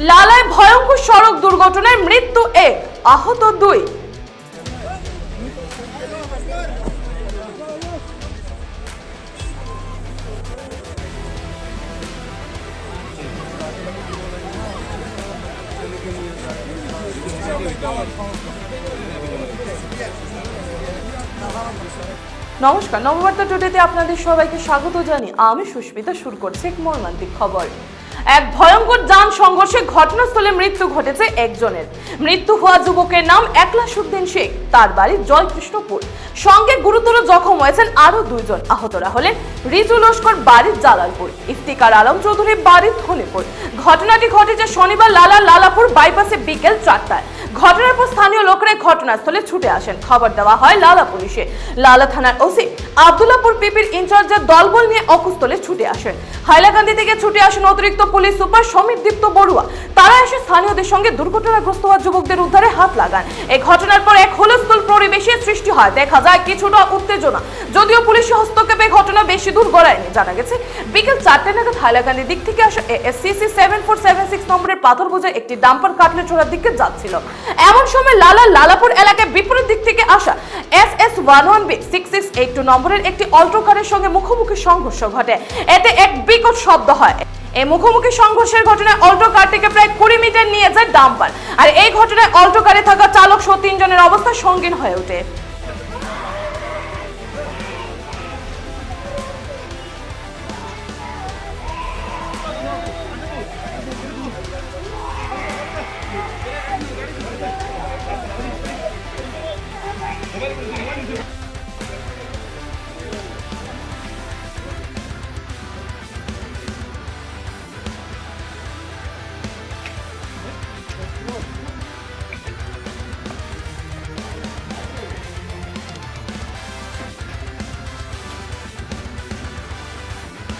লালায় ভয়ঙ্কর সড়ক দুর্ঘটনায় মৃত্যু 1, আহত 2। নমস্কার, নববার্তা টুডেতে আপনাদের সবাইকে স্বাগত জানিয়ে আমি সুস্মিতা শুরু করছি এক মর্মান্তিক খবর। এক ভয়ঙ্কর যান সংঘর্ষে ঘটনাস্থলে মৃত্যু ঘটেছে একজনের। মৃত্যু হওয়া যুবকের নাম একলাসউদ্দিন শেখ, তার বাড়ি জয়কৃষ্ণপুর। সঙ্গে গুরুতর জখম হয়েছেন আরো 2 জন। আহতরা হলেন রিজু লস্কর বাড়ির জালালপুর, ইফতিকার আলম চৌধুরী বাড়ির ধনেপুর। ঘটনাটি ঘটেছে শনিবার লালাপুর বাইপাসে বিকেল 4টায়। ঘটনার পর স্থানীয় লোকেরা ঘটনাস্থলে ছুটে আসেন। খবর দেওয়া হয় লালা পুলিশে। লালা থানার ওসি আব্দুল্লাহপুর পিপির ইনচার্জের দলবল নিয়ে অকুস্থলে ছুটে আসেন। হাইলাকান্দি থেকে ছুটে আসেন অতিরিক্ত পুলিশ সুপার সমীর দীপ্ত বড়ুয়া। তারা এসে স্থানীয়দের সঙ্গে দুর্ঘটনাগ্রস্ত হওয়া যুবকদের উদ্ধারে হাত লাগান। এই ঘটনার পর এক হুলস্থুল পরিবেশের সৃষ্টি হয়। দেখা যায় কিছুটা উত্তেজনা, যদিও পুলিশের হস্তক্ষেপে ঘটনা বেশি দূর গড়ায়নি। জানা গেছে বিকেল 4টে নাগাদ হাইলাকান্দি দিক থেকে আসা ASCC 7476 নম্বরের পাথর বোঝাই একটি ডাম্পার কাটলেছড়ার দিকে যাচ্ছিল। এমন সময় লালাপুর এলাকায় বিপরীত দিক থেকে আসা SS11B 6682 নম্বরের একটি অল্টো কারের সঙ্গে মুখোমুখি সংঘর্ষ ঘটে। এতে এক বিকট শব্দ হয়। এই মুখোমুখি সংঘর্ষের ঘটনায় অল্টো কারটিকে প্রায় 20 মিটার নিয়ে যায় ডাম্পার। আর এই ঘটনায় অল্টো কারে থাকা চালক সহ 3 জনের অবস্থা সঙ্গীন হয়ে ওঠে।